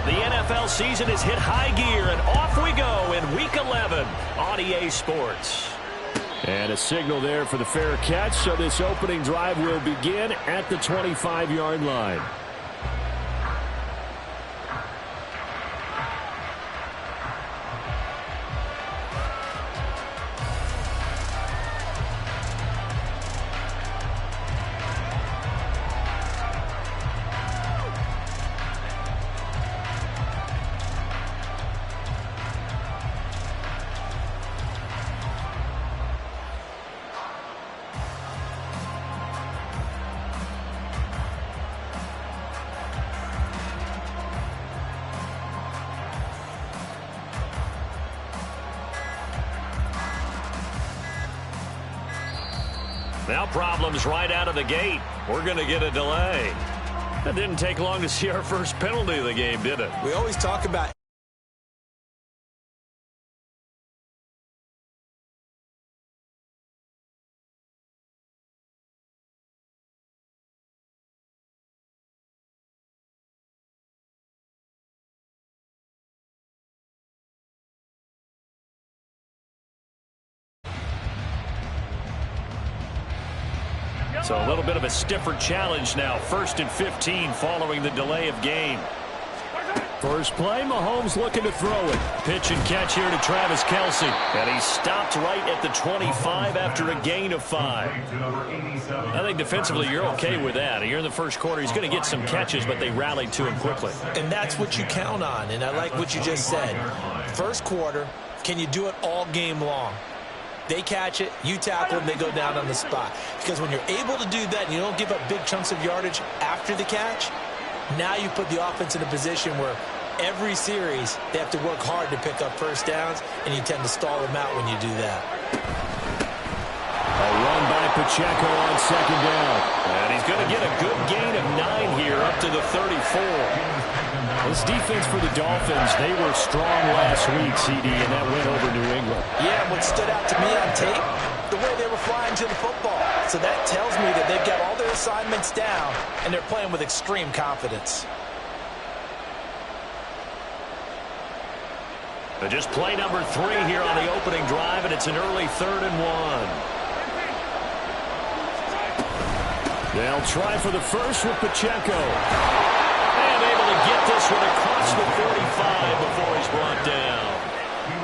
The NFL season has hit high gear, and off we go in Week 11 on EA Sports. And a signal there for the fair catch, so this opening drive will begin at the 25-yard line. Now problems right out of the gate. We're going to get a delay. It didn't take long to see our first penalty of the game, did it? We always talk about So a little bit of a stiffer challenge now. 1st and 15 following the delay of game. First play, Mahomes looking to throw it. Pitch and catch here to Travis Kelce. And he stopped right at the 25 after a gain of 5. I think defensively you're okay with that. Here in the first quarter, he's going to get some catches, but they rallied to him quickly. And that's what you count on, and I like what you just said. First quarter, can you do it all game long? They catch it, you tackle them, they go down on the spot. Because when you're able to do that and you don't give up big chunks of yardage after the catch, now you put the offense in a position where every series they have to work hard to pick up first downs, and you tend to stall them out when you do that. A run by Pacheco on second down. And he's going to get a good gain of 9 here up to the 34. This defense for the Dolphins, they were strong last week, CD, and that went over New England. Yeah, and what stood out to me on tape, the way they were flying to the football. So that tells me that they've got all their assignments down, and they're playing with extreme confidence. But just play number 3 here on the opening drive, and it's an early 3rd and 1. They'll try for the first with Pacheco. And able to get this one across the 45 before he's brought down.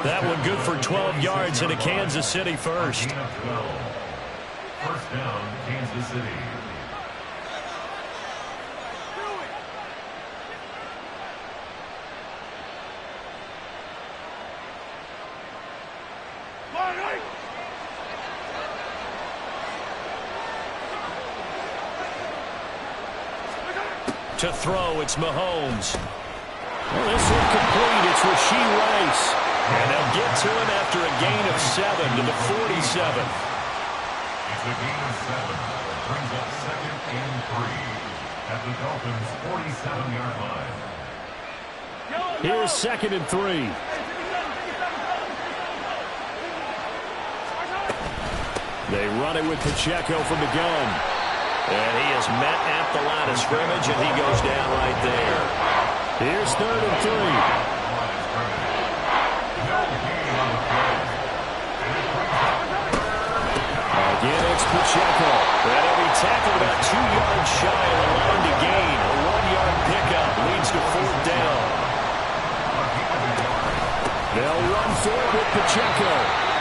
That one good for 12 yards into Kansas City first. First down, Kansas City. To throw, it's Mahomes. Well, this one complete. It's Rashee Rice. And they'll get to him after a gain of 7 to the 47. It's a gain of 7. Brings up 2nd and 3 at the Dolphins' 47-yard line. Here's 2nd and 3. They run it with Pacheco from the gun. And he is met at the line of scrimmage, and he goes down right there. Here's 3rd and 3. Again, it's Pacheco. And every tackle about 2 yards shy of the line to gain. A 1-yard pickup leads to 4th down. They'll run forward with Pacheco.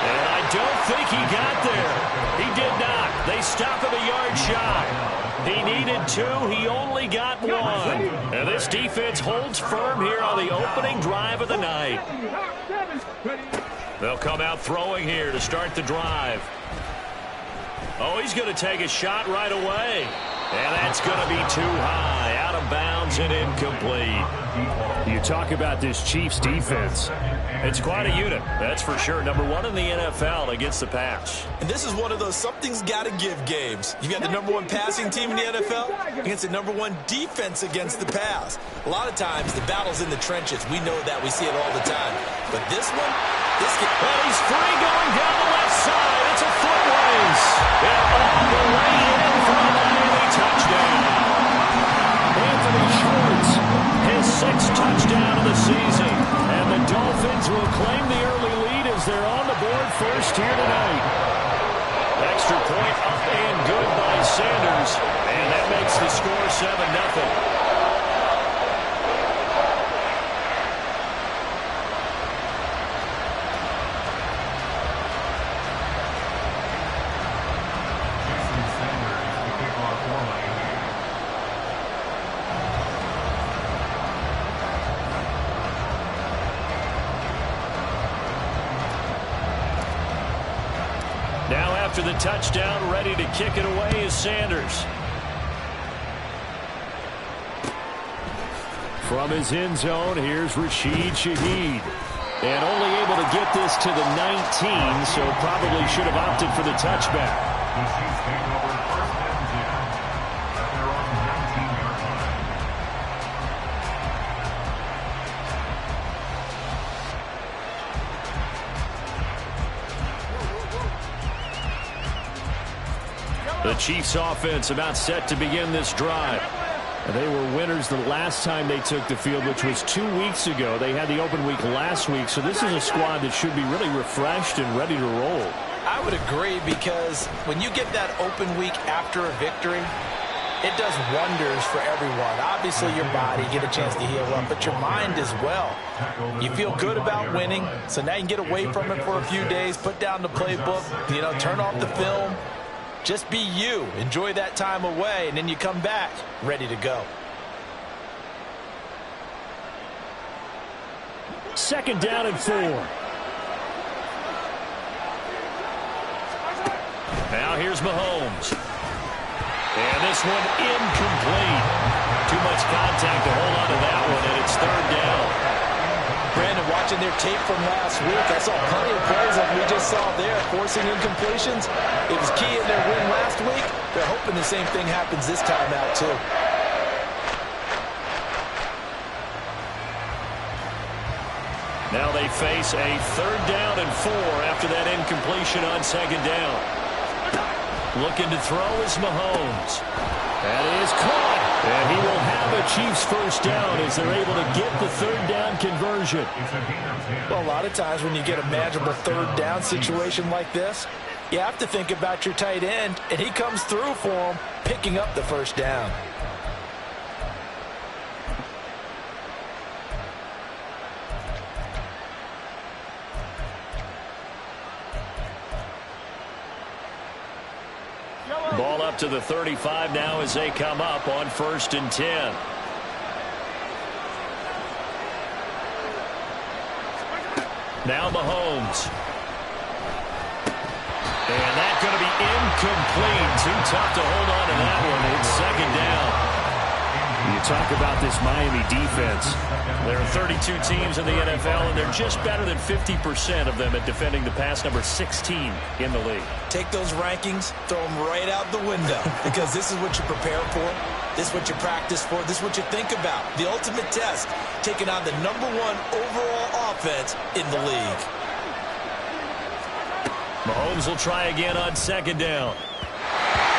And I don't think he got there. He did not. They stop him a yard shy. He needed 2. He only got 1. And this defense holds firm here on the opening drive of the night. They'll come out throwing here to start the drive. Oh, he's going to take a shot right away. And that's going to be too high. Out of bounds and incomplete. You talk about this Chiefs defense. It's quite a unit, that's for sure. Number 1 in the NFL against the pass. And this is one of those something's got to give games. You've got the number 1 passing team in the NFL against the number 1 defense against the pass. A lot of times, the battle's in the trenches. We know that. We see it all the time. But this one, and he's free going down the left side. It's a foot race. And all the way in for a Miami touchdown. Anthony Schwartz, his 6th touchdown will claim the early lead as they're on the board first here tonight. Extra point up and good by Sanders. And that makes the score 7-0. Now after the touchdown, ready to kick it away is Sanders. From his end zone, here's Rashid Shaheed. And only able to get this to the 19, so probably should have opted for the touchback. The Chiefs take over first and 10 at their own 19-yard line. The Chiefs offense about set to begin this drive. They were winners the last time they took the field, which was 2 weeks ago. They had the open week last week, so this is a squad that should be really refreshed and ready to roll. I would agree, because when you get that open week after a victory, it does wonders for everyone. Obviously, your body, get a chance to heal up, but your mind as well. You feel good about winning, so now you can get away from it for a few days, put down the playbook, turn off the film. Just be you. Enjoy that time away, and then you come back ready to go. Second down and 4. Now here's Mahomes. And this one incomplete. Too much contact to hold on to that one, and it's third down. Brandon, watching their tape from last week, I saw plenty of plays like we just saw there, forcing incompletions. It was key in their win last week. They're hoping the same thing happens this time out, too. Now they face a third down and 4 after that incompletion on second down. Looking to throw is Mahomes. That is caught. And he will have a Chiefs first down as they're able to get the third down conversion. Well, a lot of times when you get a manageable third down situation like this, you have to think about your tight end, and he comes through for him, picking up the first down. Ball up to the 35 now as they come up on first and 10. Now Mahomes. And that's going to be incomplete. Too tough to hold on to that one. It's second down. You talk about this Miami defense. There are 32 teams in the NFL, and they're just better than 50% of them at defending the pass, number 16 in the league. Take those rankings, throw them right out the window, because this is what you prepare for. This is what you practice for. This is what you think about. The ultimate test, taking on the #1 overall offense in the league. Mahomes will try again on second down.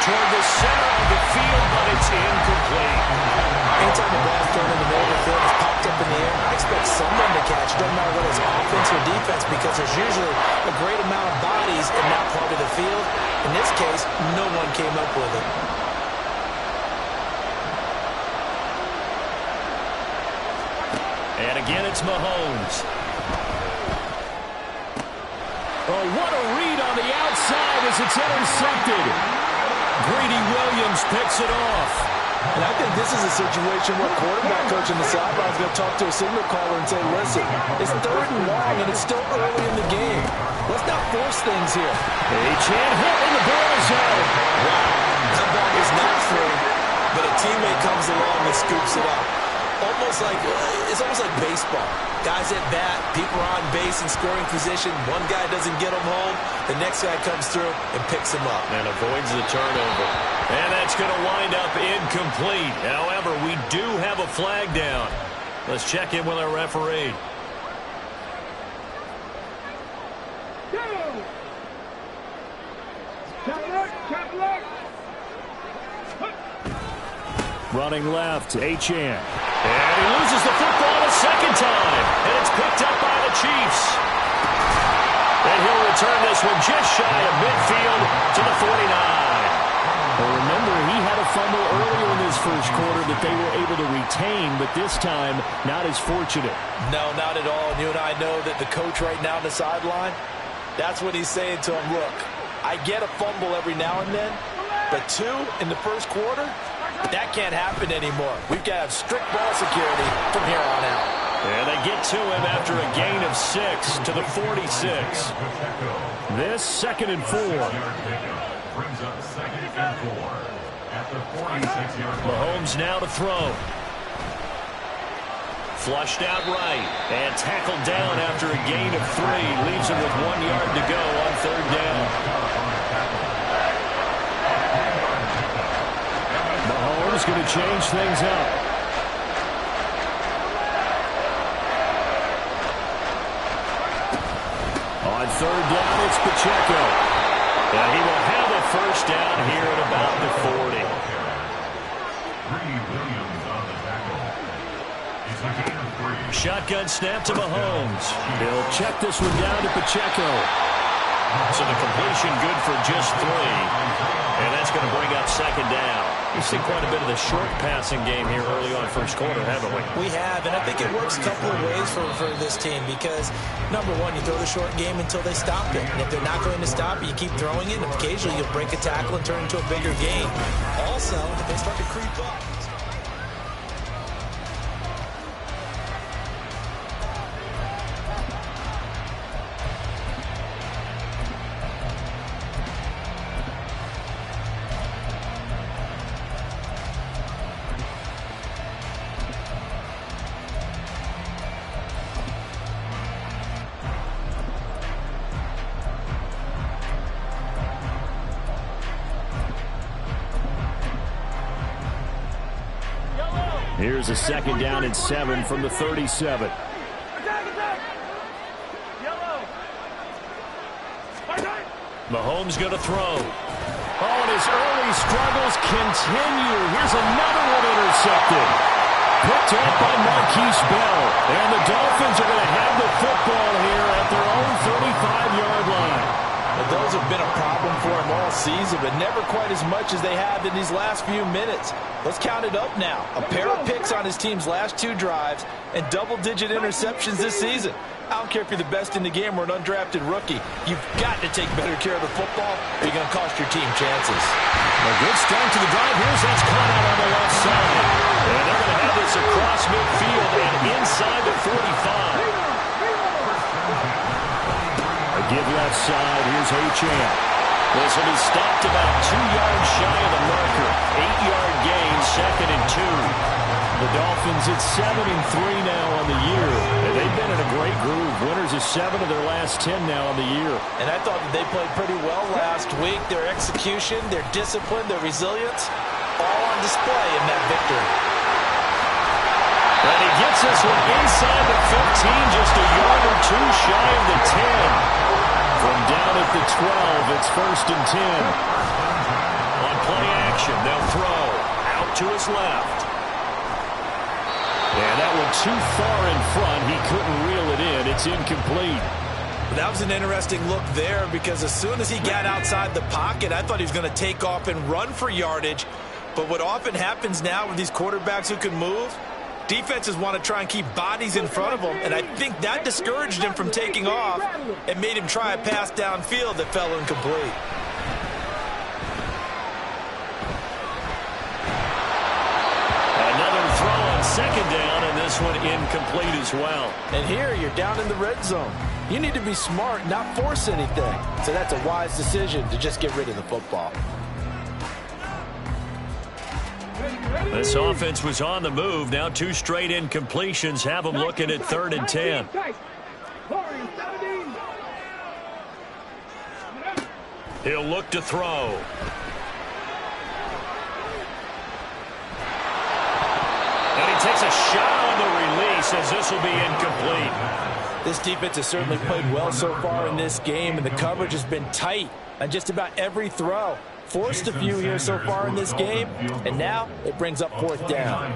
Toward the center of the field, but it's incomplete. Anytime the ball's thrown in the middle of the field, it's popped up in the air, I expect someone to catch. Doesn't matter whether it's offense or defense, because there's usually a great amount of bodies in that part of the field. In this case, no one came up with it. And again, it's Mahomes. Oh, what a read on the outside as it's intercepted. Greedy Williams picks it off. And I think this is a situation where quarterback coach in the sideline is going to talk to a signal caller and say, listen, it's third and long, and it's still early in the game. Let's not force things here. Achane hit in the ball zone. Wow, that ball is not through, but a teammate comes along and scoops it up. It's almost like baseball. Guys at bat, people are on base in scoring position. One guy doesn't get them home. The next guy comes through and picks him up. And avoids the turnover. And that's going to wind up incomplete. However, we do have a flag down. Let's check in with our referee. Running left, Achane. And he loses the football a second time. And it's picked up by the Chiefs. they were able to retain, but this time not as fortunate. No, not at all. And you and I know that the coach right now on the sideline, that's what he's saying to him. Look, I get a fumble every now and then, but 2 in the first quarter, that can't happen anymore. We've got to have strict ball security from here on out. And they get to him after a gain of 6 to the 46. This 2nd and 4. Brings up 2nd and 4 at the 46-yard line. Mahomes now to throw. Flushed out right and tackled down after a gain of 3. Leaves him with 1 yard to go on 3rd down. Mahomes going to change things up. On 3rd down, it's Pacheco. And he will have a 1st down here at about the 40. Williams on the tackle. It's a gain of 3. Shotgun snap to Mahomes. They'll check this one down to Pacheco. So the completion good for just 3. And that's going to bring up 2nd down. We've seen quite a bit of the short passing game here early on 1st quarter, haven't we? We have, and I think it works a couple of ways for this team because, number one, you throw the short game until they stop it. And if they're not going to stop it, you keep throwing it, and occasionally you'll break a tackle and turn it into a bigger game. Also, if they start to creep up. Here's a 2nd down and 7 from the 37. Mahomes going to throw. Oh, and his early struggles continue. Here's another one intercepted. Picked up by Marquise Bell. And the Dolphins are going to have the football here at their own 35-yard line. But those have been a problem for him all season, but never quite as much as they have in these last few minutes. Let's count it up now. A pair of picks on his team's last 2 drives and double-digit interceptions this season. I don't care if you're the best in the game or an undrafted rookie. You've got to take better care of the football or you're going to cost your team chances. A good start to the drive. Here's that's caught out on the left side. And they're going to have this across midfield and inside the 45. A give left side. Here's Achane. This will be stopped about 2 yards shy of the marker. 8-yard gain, 2nd and 2. The Dolphins at 7-3 now on the year. And they've been in a great groove. Winners of 7 of their last 10 now on the year. And I thought that they played pretty well last week. Their execution, their discipline, their resilience, all on display in that victory. And he gets this one inside the 15, just a yard or 2 shy of the 10. From down at the 12, it's 1st and 10. On play action, they'll throw. Out to his left. And that one too far in front. He couldn't reel it in. It's incomplete. That was an interesting look there because as soon as he got outside the pocket, I thought he was going to take off and run for yardage. But what often happens now with these quarterbacks who can move, defenses want to try and keep bodies in front of them, and I think that discouraged him from taking off and made him try a pass downfield that fell incomplete. Another throw on 2nd down, and this one incomplete as well. And here you're down in the red zone. You need to be smart, not force anything. So that's a wise decision to just get rid of the football. This offense was on the move. Now 2 straight incompletions have them looking at 3rd and 10. He'll look to throw. And he takes a shot on the release as this will be incomplete. This defense has certainly played well so far in this game, and the coverage has been tight on just about every throw. Forced a few here so far in this game, and now it brings up 4th down.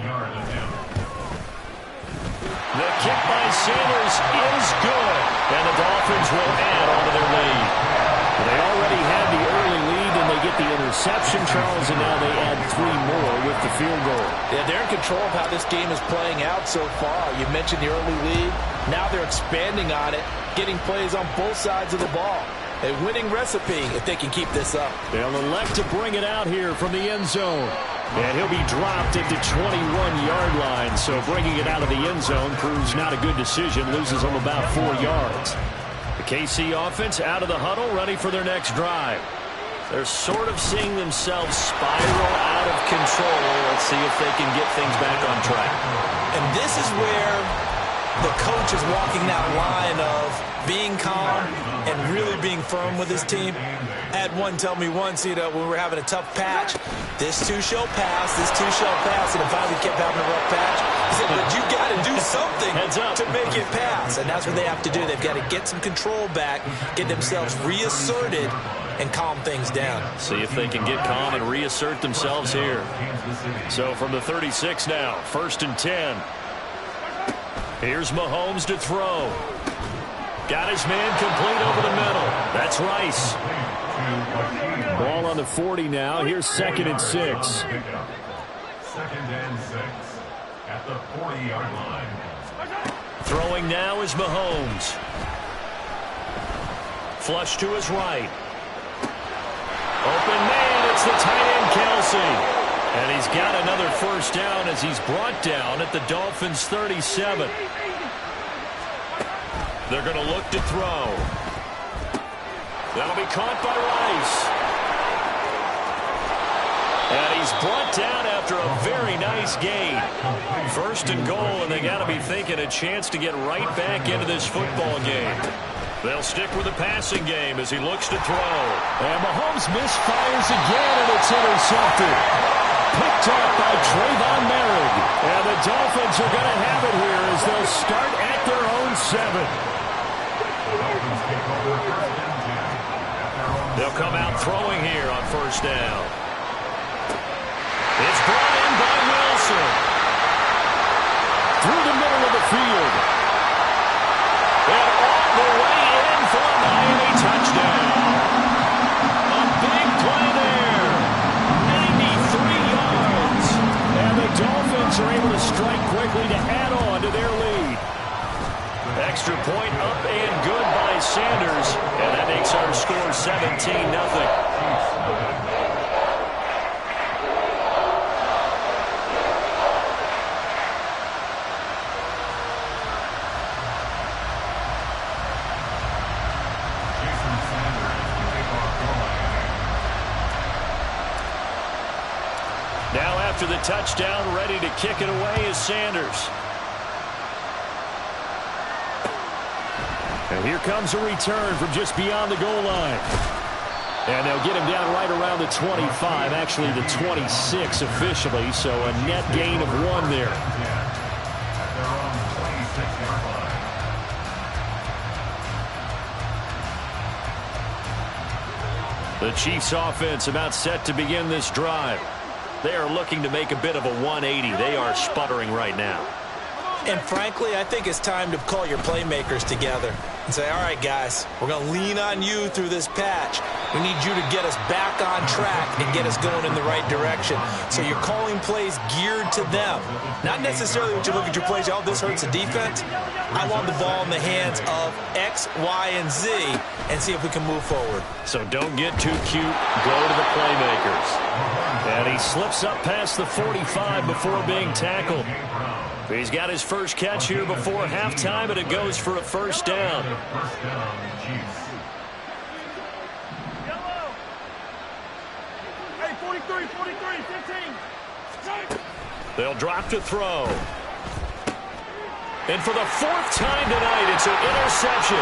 The kick by Sanders is good, and the Dolphins will add on to their lead. They already had the early lead in the They get the interception, Charles, and now they add 3 more with the field goal. Yeah, they're in control of how this game is playing out so far. You mentioned the early lead. Now they're expanding on it, getting plays on both sides of the ball. A winning recipe if they can keep this up. They'll elect to bring it out here from the end zone. And he'll be dropped at the 21-yard line. So bringing it out of the end zone proves not a good decision. Loses them about 4 yards. The KC offense out of the huddle, ready for their next drive. They're sort of seeing themselves spiral out of control. Let's see if they can get things back on track. And this is where the coach is walking that line of being calm and really being firm with his team. I had one tell me once, when we were having a tough patch, this too shall pass, this too shall pass, and if I kept having a rough patch, he said, but you got to do something to make it pass, and that's what they have to do. They've got to get some control back, get themselves reasserted, and calm things down. See if they can get calm and reassert themselves here. So from the 36 now, 1st and 10. Here's Mahomes to throw. Got his man complete over the middle. That's Rice. Ball on the 40 now. Here's 2nd and 6. 2nd and 6 at the 40-yard line. Throwing now is Mahomes. Flush to his right. Open man, it's the tight end Kelsey. And he's got another first down as he's brought down at the Dolphins' 37. They're going to look to throw. That'll be caught by Rice. And he's brought down after a very nice gain. 1st and goal, and they got to be thinking a chance to get right back into this football game. They'll stick with the passing game as he looks to throw. And Mahomes misfires again, and it's intercepted. Picked off by Trayvon Merrick. And the Dolphins are going to have it here as they'll start at their own 7. They'll come out throwing here on 1st down. It's brought in by Wilson. Through the middle of the field. And all the way in for a Miami touchdown. A big play there. 93 yards. And the Dolphins are able to strike quickly to add on to their lead. Extra point up and good by Sanders. And that makes our score 17-0. Now after the touchdown, ready to kick it away is Sanders. And here comes a return from just beyond the goal line. And they'll get him down right around the 25, actually the 26 officially, so a net gain of 1 there. The Chiefs offense about set to begin this drive. They are looking to make a bit of a 180. They are sputtering right now. And frankly, I think it's time to call your playmakers together and say, all right, guys, we're going to lean on you through this patch. We need you to get us back on track and get us going in the right direction. So you're calling plays geared to them. Not necessarily when you look at your plays, oh, this hurts the defense. I want the ball in the hands of X, Y, and Z and see if we can move forward. So don't get too cute. Go to the playmakers. And he slips up past the 45 before being tackled. He's got his first catch here before halftime, and it goes for a first down. Hey, 43, 15. They'll drop to throw. And for the 4th time tonight, it's an interception.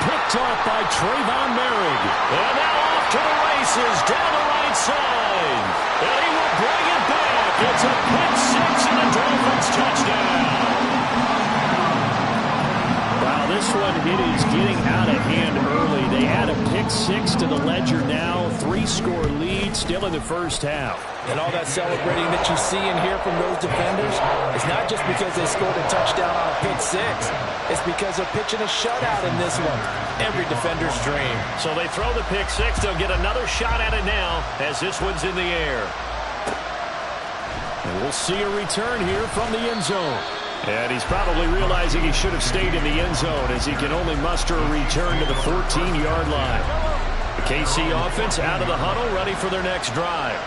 Picked off by Trayvon Merrick. And now off to the races down the right side. And he will bring it back. It's a pick 6 and a Dolphins touchdown. Wow, this one it is getting out of hand early. They add a pick-6 to the ledger now. 3-score lead still in the first half. And all that celebrating that you see and hear from those defenders is not just because they scored a touchdown on a pick-6. It's because they're pitching a shutout in this one. Every defender's dream. So they throw the pick-6. They'll get another shot at it now as this one's in the air. And we'll see a return here from the end zone. And he's probably realizing he should have stayed in the end zone as he can only muster a return to the 14-yard line. The KC offense out of the huddle, ready for their next drive.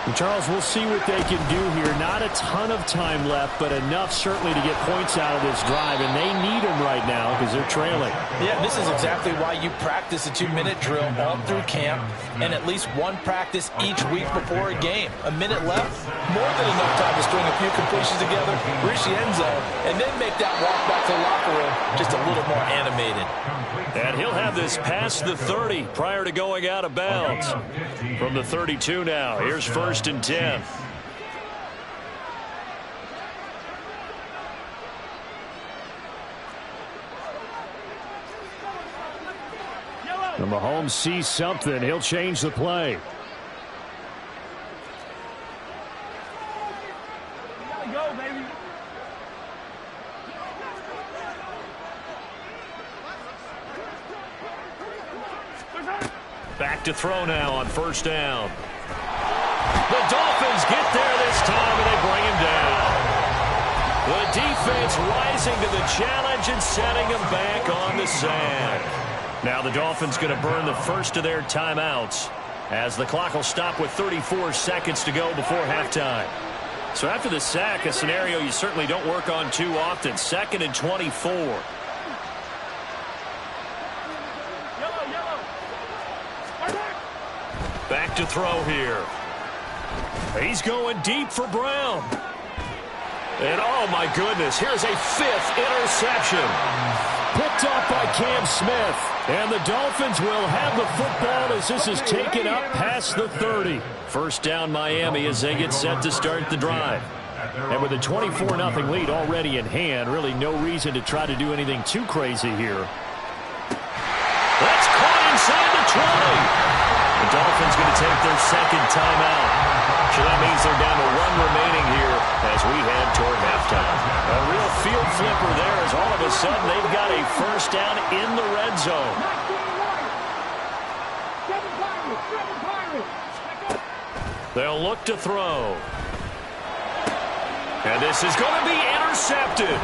And Charles, we'll see what they can do here. Not a ton of time left, but enough certainly to get points out of this drive, and they need them right now because they're trailing. Yeah, this is exactly why you practice a 2-minute drill all through camp and at least one practice each week before a game. A minute left, more than enough time to string a few completions together, reach the end zone, and then make that walk back to the locker room just a little more animated. And he'll have this past the 30 prior to going out of bounds. From the 32 now, here's 1st and 10. And Mahomes sees something. He'll change the play. Go, baby. Back to throw now on 1st down. The Dolphins get there this time, and they bring him down. The defense rising to the challenge and setting him back on the sand. Now the Dolphins going to burn the first of their timeouts as the clock will stop with 34 seconds to go before halftime. So after the sack, a scenario you certainly don't work on too often. 2nd and 24. Back to throw here. He's going deep for Brown. And oh my goodness, here's a 5th interception. Picked off by Cam Smith. And the Dolphins will have the football as this is taken up past the 30. 1st down Miami as they get set to start the drive. And with a 24-0 lead already in hand, really no reason to try to do anything too crazy here. That's caught inside the 20. The Dolphins going to take their 2nd timeout. So that means they're down to 1 remaining here as we head toward halftime. A real field flipper there as all of a sudden they've got a 1st down in the red zone. They'll look to throw. And this is going to be intercepted.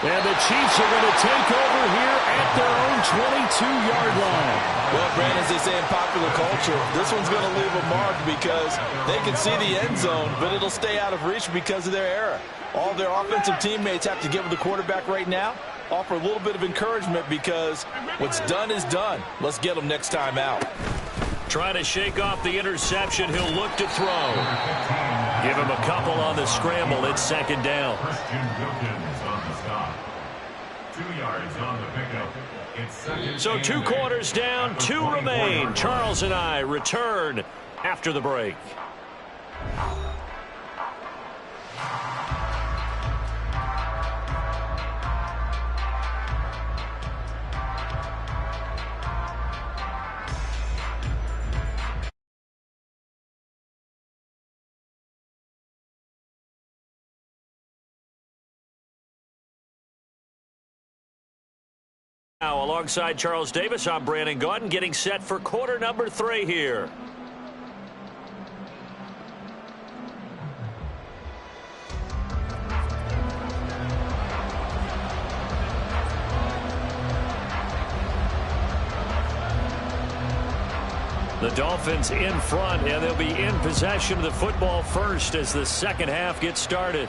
And the Chiefs are going to take over here at their own 22-yard line. Well, Brandon, as they say in popular culture, this one's going to leave a mark because they can see the end zone, but it'll stay out of reach because of their error. All their offensive teammates have to give the quarterback right now, offer a little bit of encouragement because what's done is done. Let's get them next time out. Trying to shake off the interception. He'll look to throw. Give him a couple on the scramble. It's 2nd down. Christian Wilkins on the stop. 2 yards on the pickup. It's 2nd. So 2 quarters down, 2 remain. Charles and I return after the break. Now, alongside Charles Davis, I'm Brandon Gaudin, getting set for quarter number 3 here. The Dolphins in front, and they'll be in possession of the football first as the 2nd half gets started.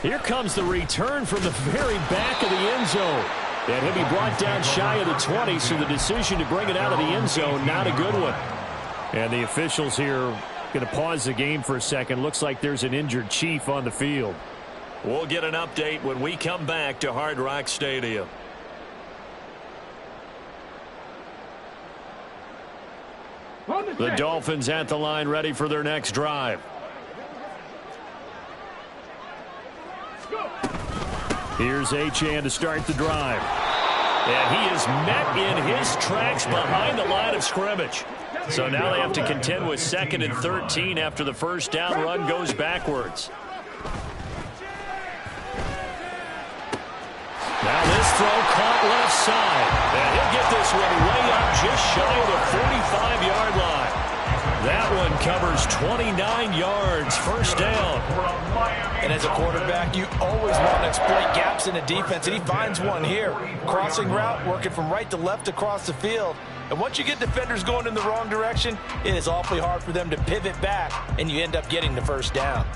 Here comes the return from the very back of the end zone. And he'll be brought down shy of the 20, so the decision to bring it out of the end zone, not a good one. And the officials here going to pause the game for a second. Looks like there's an injured Chief on the field. We'll get an update when we come back to Hard Rock Stadium. The Dolphins at the line ready for their next drive. Here's Achane to start the drive. And he is met in his tracks behind the line of scrimmage. So now they have to contend with 2nd and 13 after the first down run goes backwards. Now this throw caught left side. And he'll get this one way up just shy of the 45-yard line. That one covers 29 yards, first down. And as a quarterback, you always want to exploit gaps in the defense, and he finds one here. Crossing route, working from right to left across the field. And once you get defenders going in the wrong direction, it is awfully hard for them to pivot back, and you end up getting the first down.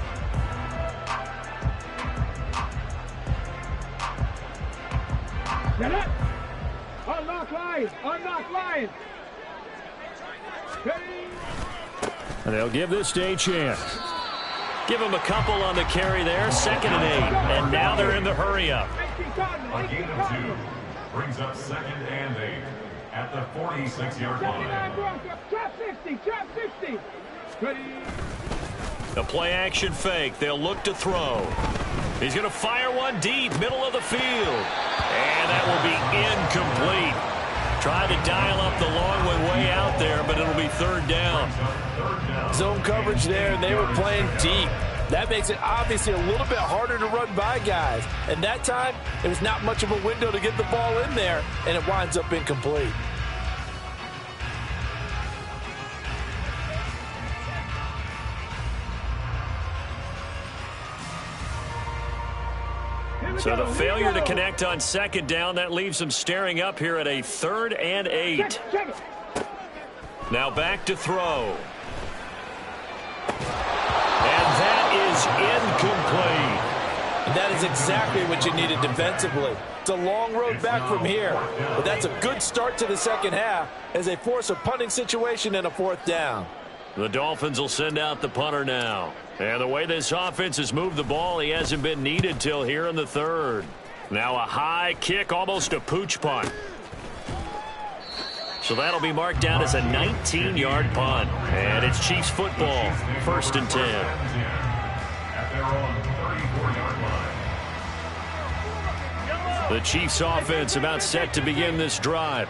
Get it! Unlock line! Unlock line! And they'll give this to Achane. Give him a couple on the carry there, 2nd and 8. And now they're in the hurry-up. A gain of 2 brings up 2nd and 8 at the 46-yard line. Trap 60! Trap 60! Ready! A play-action fake. They'll look to throw. He's going to fire one deep, middle of the field. And that will be incomplete. Tried to dial up the long one way out there, but it'll be 3rd down. Zone coverage there, and they were playing deep. That makes it obviously a little bit harder to run by guys. And that time, it was not much of a window to get the ball in there, and it winds up incomplete. So the failure to connect on 2nd down, that leaves them staring up here at a 3rd and 8. Now back to throw. And that is incomplete. And that is exactly what you needed defensively. It's a long road back from here, but that's a good start to the second half as they force a punting situation and a 4th down. The Dolphins will send out the punter now. And the way this offense has moved the ball, he hasn't been needed till here in the 3rd. Now a high kick, almost a pooch punt. So that'll be marked down as a 19-yard punt. And it's Chiefs football, 1st and 10. At their own 34-yard line. The Chiefs offense about set to begin this drive.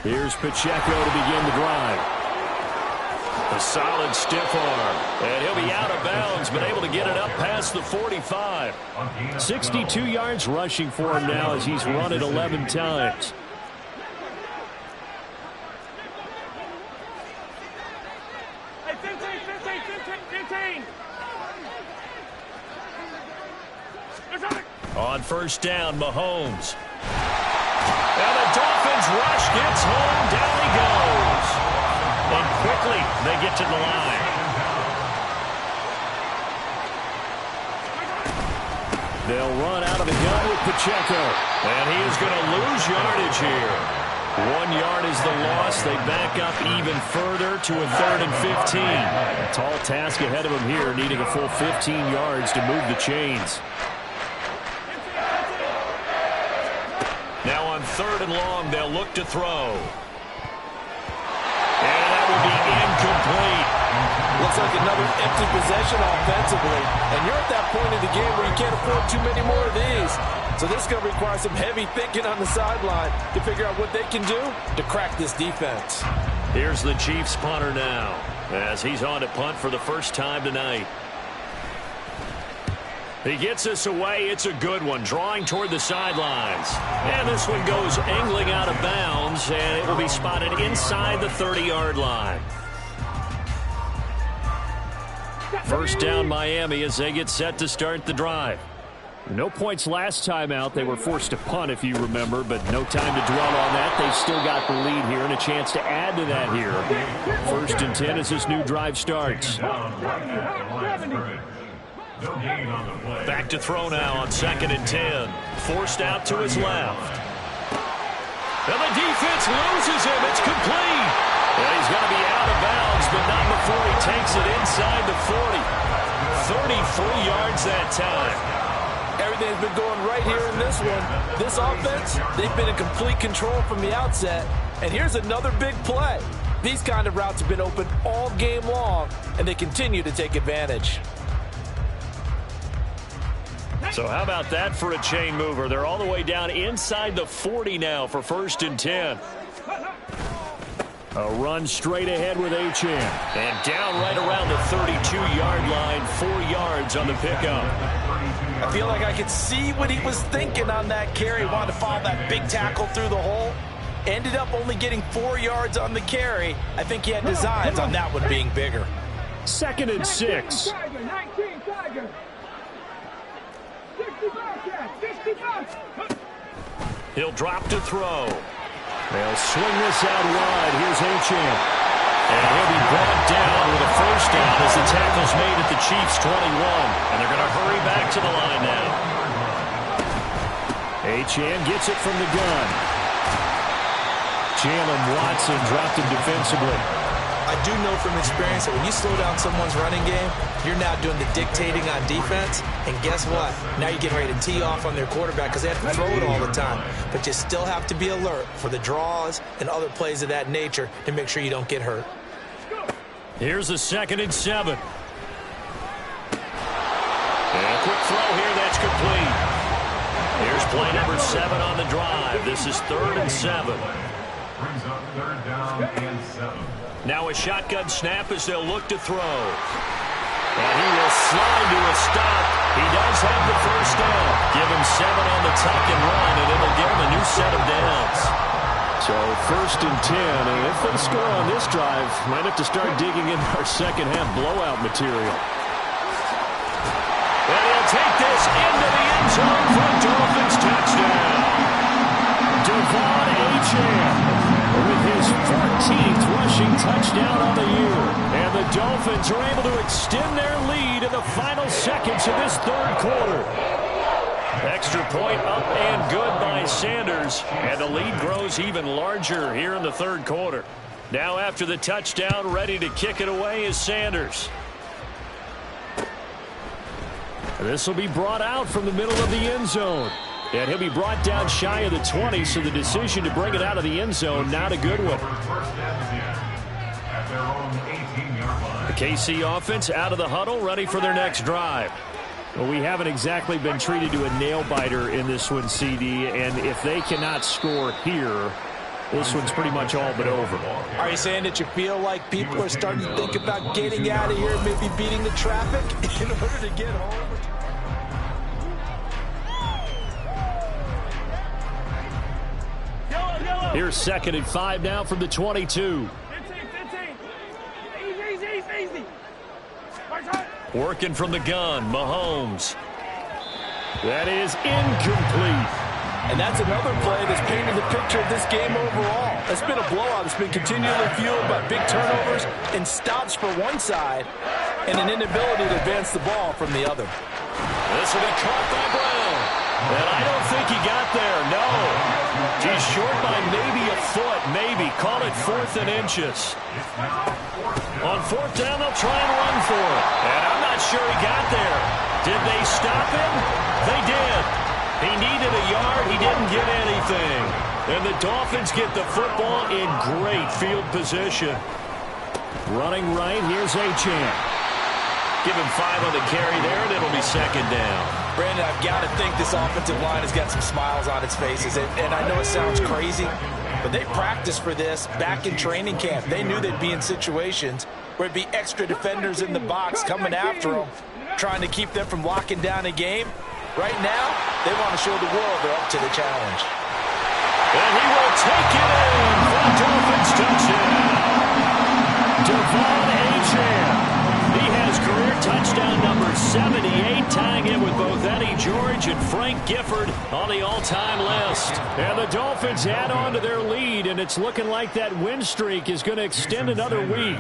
Here's Pacheco to begin the drive. A solid stiff arm. And he'll be out of bounds, but able to get it up past the 45. 62 yards rushing for him now as he's run it 11 times. Hey, 15! On 1st down, Mahomes. And the Dolphins rush gets home. Down he goes. And quickly, they get to the line. They'll run out of the gun with Pacheco. And he is going to lose yardage here. 1 yard is the loss. They back up even further to a 3rd and 15. A tall task ahead of them here, needing a full 15 yards to move the chains. Now on 3rd and long, they'll look to throw. And that will be incomplete. Looks like another empty possession offensively. And you're at that point in the game where you can't afford too many more of these. So this is going to require some heavy thinking on the sideline to figure out what they can do to crack this defense. Here's the Chiefs punter now as he's on to punt for the first time tonight. He gets this away. It's a good one, drawing toward the sidelines. And this one goes angling out of bounds, and it will be spotted inside the 30-yard line. First down, Miami, as they get set to start the drive. No points last time out. They were forced to punt, if you remember, but no time to dwell on that. They've still got the lead here and a chance to add to that here. 1st and 10 as this new drive starts. Back to throw now on 2nd and 10. Forced out to his left. And the defense loses him. It's complete. And he's going to be out of bounds, but not before he takes it inside the 40. 33 yards that time. Everything's been going right here in this one. This offense, they've been in complete control from the outset. And here's another big play. These kind of routes have been open all game long, and they continue to take advantage. So how about that for a chain mover? They're all the way down inside the 40 now for 1st and 10. A run straight ahead with Achane. And down right around the 32-yard line, 4 yards on the pickup. I feel like I could see what he was thinking on that carry. He wanted to follow that big tackle through the hole. Ended up only getting 4 yards on the carry. I think he had designs on that one being bigger. 2nd and 6. 19, Tiger. 60 bucks. He'll drop to throw. They'll swing this out wide. Here's Achane. And he'll be brought down with a 1st down as the tackle's made at the Chiefs' 21. And they're going to hurry back to the line now. Achane gets it from the gun. Jalen Watson dropped him defensively. I do know from experience that when you slow down someone's running game, you're now doing the dictating on defense. And guess what? Now you're getting ready to tee off on their quarterback because they have to throw it all the time. But you still have to be alert for the draws and other plays of that nature to make sure you don't get hurt. Here's a 2nd and 7. And a quick throw here. That's complete. Here's play number 7 on the drive. This is 3rd and 7. Brings up 3rd down and 7. Now a shotgun snap as they'll look to throw. And he will slide to a stop. He does have the 1st down. Give him 7 on the tuck and run, and it'll give him a new set of downs. So 1st and 10, and if they score on this drive, might have to start digging in our second-half blowout material. And he'll take this into the end zone for a Dolphins touchdown. Devon Achane with his 14th rushing touchdown on the year. And the Dolphins are able to extend their lead in the final seconds of this 3rd quarter. Extra point up and good by Sanders. And the lead grows even larger here in the 3rd quarter. Now after the touchdown, ready to kick it away is Sanders. This will be brought out from the middle of the end zone. And he'll be brought down shy of the 20, so the decision to bring it out of the end zone, not a good one. The KC offense out of the huddle, ready for their next drive. Well, we haven't exactly been treated to a nail-biter in this one, CD, and if they cannot score here, this one's pretty much all but over. Are you saying that you feel like people are starting to think about getting out of here, maybe beating the traffic in order to get home? Here's 2nd and 5 now from the 22. 15. Easy. Working from the gun, Mahomes. That is incomplete. And that's another play that's painted the picture of this game overall. It's been a blowout. It's been continually fueled by big turnovers and stops for one side and an inability to advance the ball from the other. This will be caught by Brown. And I don't think he got there, no. He's short by maybe a foot, maybe. Call it 4th and inches. On 4th down, they'll try and run for it. And I'm not sure he got there. Did they stop him? They did. He needed a yard. He didn't get anything. And the Dolphins get the football in great field position. Running right, here's Achane. Give him 5 on the carry there, and it'll be 2nd down. Brandon, I've got to think this offensive line has got some smiles on its faces. And I know it sounds crazy, but they practiced for this back in training camp. They knew they'd be in situations where it'd be extra defenders in the box coming after them, trying to keep them from locking down a game. Right now, they want to show the world they're up to the challenge. And he will take it in for a Dolphins touchdown. Devon Achane. He has career touchdown number 78, tying it with both Eddie George and Frank Gifford on the all-time list. And the Dolphins add on to their lead, and it's looking like that win streak is going to extend another week.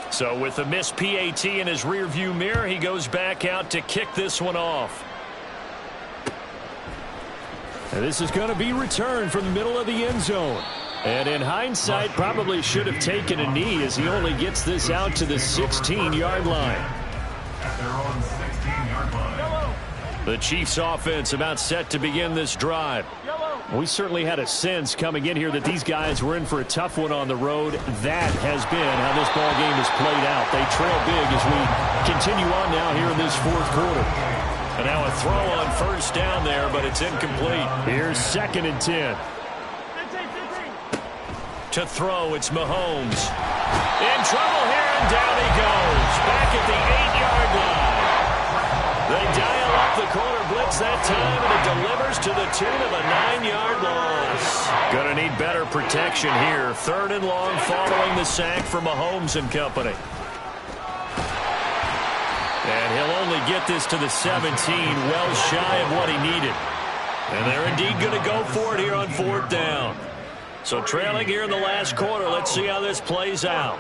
So with the missed PAT in his rearview mirror, he goes back out to kick this one off. And this is going to be returned from the middle of the end zone. And in hindsight, probably should have taken a knee as he only gets this out to the 16-yard line. The Chiefs offense about set to begin this drive. We certainly had a sense coming in here that these guys were in for a tough one on the road. That has been how this ball game has played out. They trail big as we continue on now here in this fourth quarter. And now a throw on first down there, but it's incomplete. Here's 2nd and 10. To throw, it's Mahomes. In trouble here, and down he goes. Back at the 8-yard line. They dial up the corner blitz that time, and it delivers to the tune of a 9-yard loss. Going to need better protection here. 3rd and long following the sack for Mahomes and company. And he'll only get this to the 17, well shy of what he needed. And they're indeed going to go for it here on 4th down. So trailing here in the last quarter, let's see how this plays out.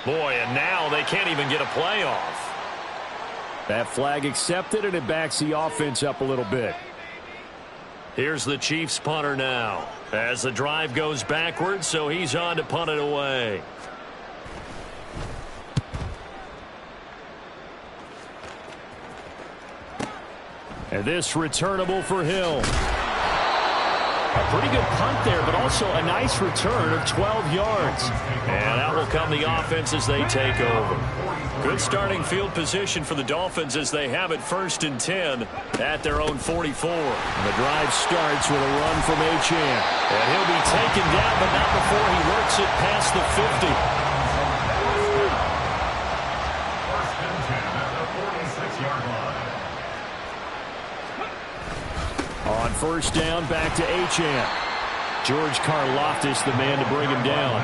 Boy, and now they can't even get a play off. That flag accepted, and it backs the offense up a little bit. Here's the Chiefs punter now. As the drive goes backwards, so he's on to punt it away. And this returnable for Hill. A pretty good punt there, but also a nice return of 12 yards. And out will come the offense as they take over. Good starting field position for the Dolphins as they have it 1st and 10 at their own 44. And the drive starts with a run from Achane. And he'll be taken down, but not before he works it past the 50. 1st and 10 at the 46-yard line. On 1st down, back to Achane. George Karlaftis, the man to bring him down.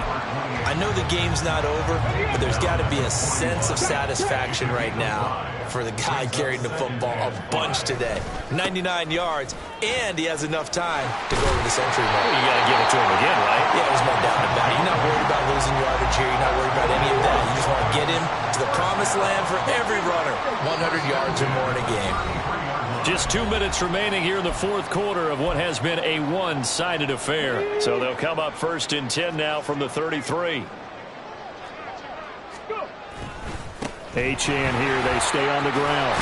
I know the game's not over, but there's got to be a sense of satisfaction right now for the guy carrying the football a bunch today. 99 yards, and he has enough time to go to this entry mark. Well, you got to give it to him again, right? Yeah, there's no doubt about it. You're not worried about losing yardage here. You're not worried about any of that. You just want to get him to the promised land for every runner. 100 yards or more in a game. Just 2 minutes remaining here in the fourth quarter of what has been a one-sided affair. So they'll come up 1st and 10 now from the 33. Achane here, they stay on the ground.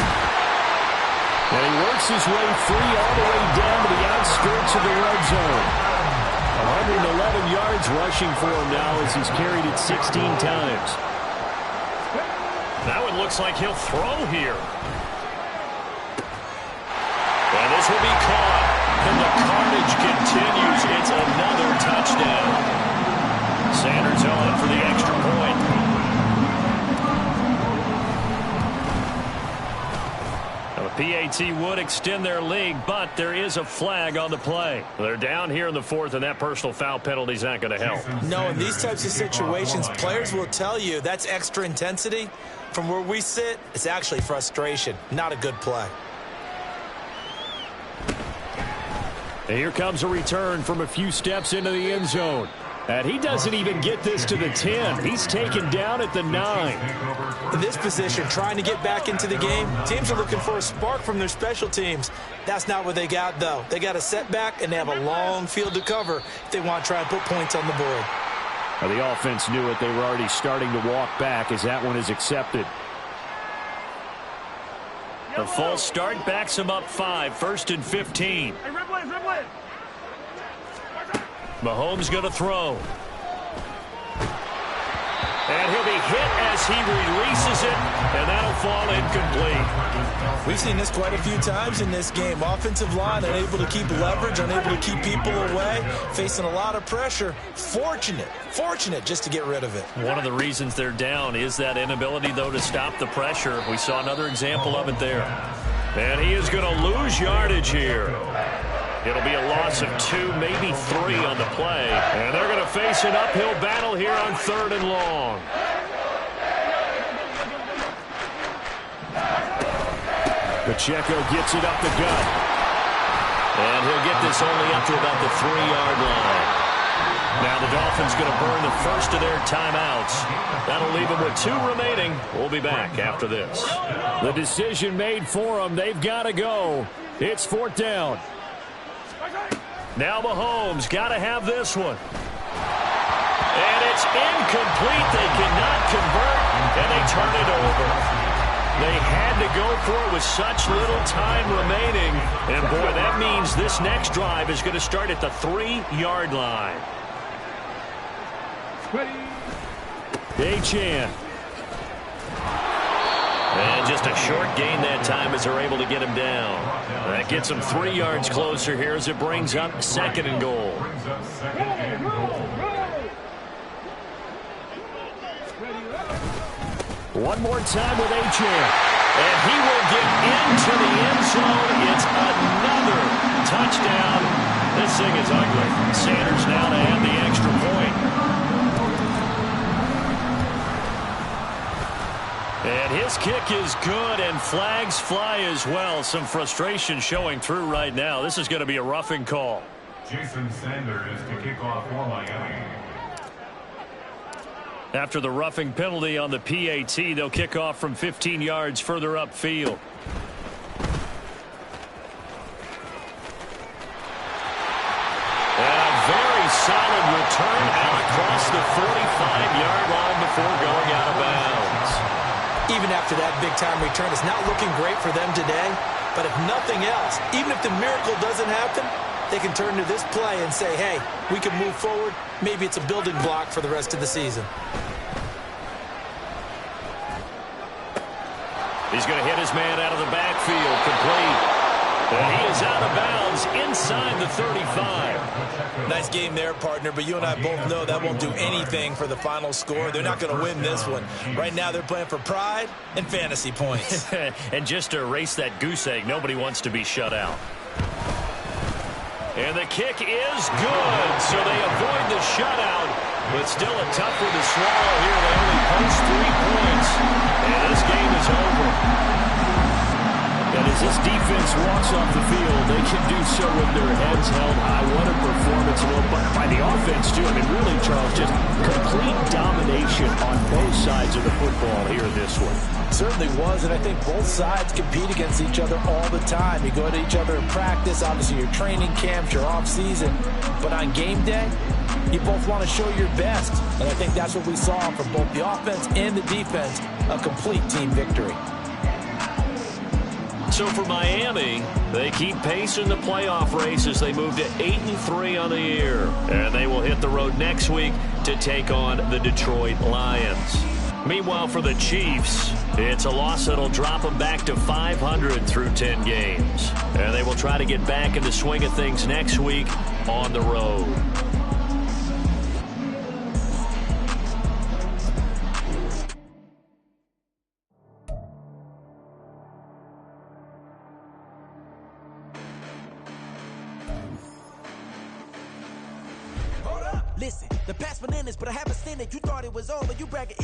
And he works his way free all the way down to the outskirts of the red zone. 111 yards rushing for him now as he's carried it 16 times. Now it looks like he'll throw here. And this will be caught. And the carnage continues. It's another touchdown. Sanders on for the extra point. Now the PAT would extend their lead, but there is a flag on the play. They're down here in the 4th, and that personal foul penalty is not going to help. No, in these types of situations, players will tell you that's extra intensity. From where we sit, it's actually frustration. Not a good play. And here comes a return from a few steps into the end zone. And he doesn't even get this to the 10. He's taken down at the 9. In this position, trying to get back into the game, teams are looking for a spark from their special teams. That's not what they got, though. They got a setback, and they have a long field to cover if they want to try and put points on the board. Well, the offense knew it. They were already starting to walk back as that one is accepted. The false start backs him up 5, 1st and 15. Hey, red blade, red blade. Mahomes going to throw. And he'll be hit as he releases it, and that'll fall incomplete. We've seen this quite a few times in this game. Offensive line unable to keep leverage, unable to keep people away, facing a lot of pressure. Fortunate just to get rid of it. One of the reasons they're down is that inability, though, to stop the pressure. We saw another example of it there. And he is going to lose yardage here. It'll be a loss of 2, maybe 3 on the play. And they're going to face an uphill battle here on 3rd and long. Pacheco gets it up the gut. And he'll get this only up to about the 3-yard line. Now the Dolphins going to burn the first of their timeouts. That'll leave them with 2 remaining. We'll be back after this. The decision made for them. They've got to go. It's 4th down. Now Mahomes got to have this one. And it's incomplete. They cannot convert, and they turn it over. They had to go for it with such little time remaining. And, boy, that means this next drive is going to start at the 3-yard line. Achane. And just a short gain that time as they're able to get him down. That gets him 3 yards closer here as it brings up 2nd and goal. One more time with Achane. And he will get into the end zone. It's another touchdown. This thing is ugly. Sanders now to add the extra point. And his kick is good, and flags fly as well. Some frustration showing through right now. This is going to be a roughing call. Jason Sanders to kick off for Miami. After the roughing penalty on the PAT, they'll kick off from 15 yards further upfield. And a very solid return out across the 45-yard line before going out of bounds. Even after that big-time return, it's not looking great for them today. But if nothing else, even if the miracle doesn't happen, they can turn to this play and say, hey, we can move forward. Maybe it's a building block for the rest of the season. He's going to hit his man out of the backfield, complete. And he is out of bounds inside the 35. Nice game there, partner, but you and I both know that won't do anything for the final score. They're not going to win this one. Right now they're playing for pride and fantasy points. And just to erase that goose egg, nobody wants to be shut out. And the kick is good, so they avoid the shutout, but still a tough one to swallow here. They only post 3 points, and this game is over. And as this defense walks off the field, they can do so with their heads held high. What a performance by the offense, too. I mean, really, Charles, just complete domination on both sides of the football here in this one. Certainly was, and I think both sides compete against each other all the time. You go to each other in practice, obviously your training camps, your off-season. But on game day, you both want to show your best. And I think that's what we saw from both the offense and the defense, a complete team victory. So for Miami, they keep pace in the playoff race as they move to 8-3 on the year. And they will hit the road next week to take on the Detroit Lions. Meanwhile, for the Chiefs, it's a loss that'll drop them back to 500 through 10 games. And they will try to get back in the swing of things next week on the road. Listen, the past bananas, but I haven't seen it. You thought it was over, you bragging.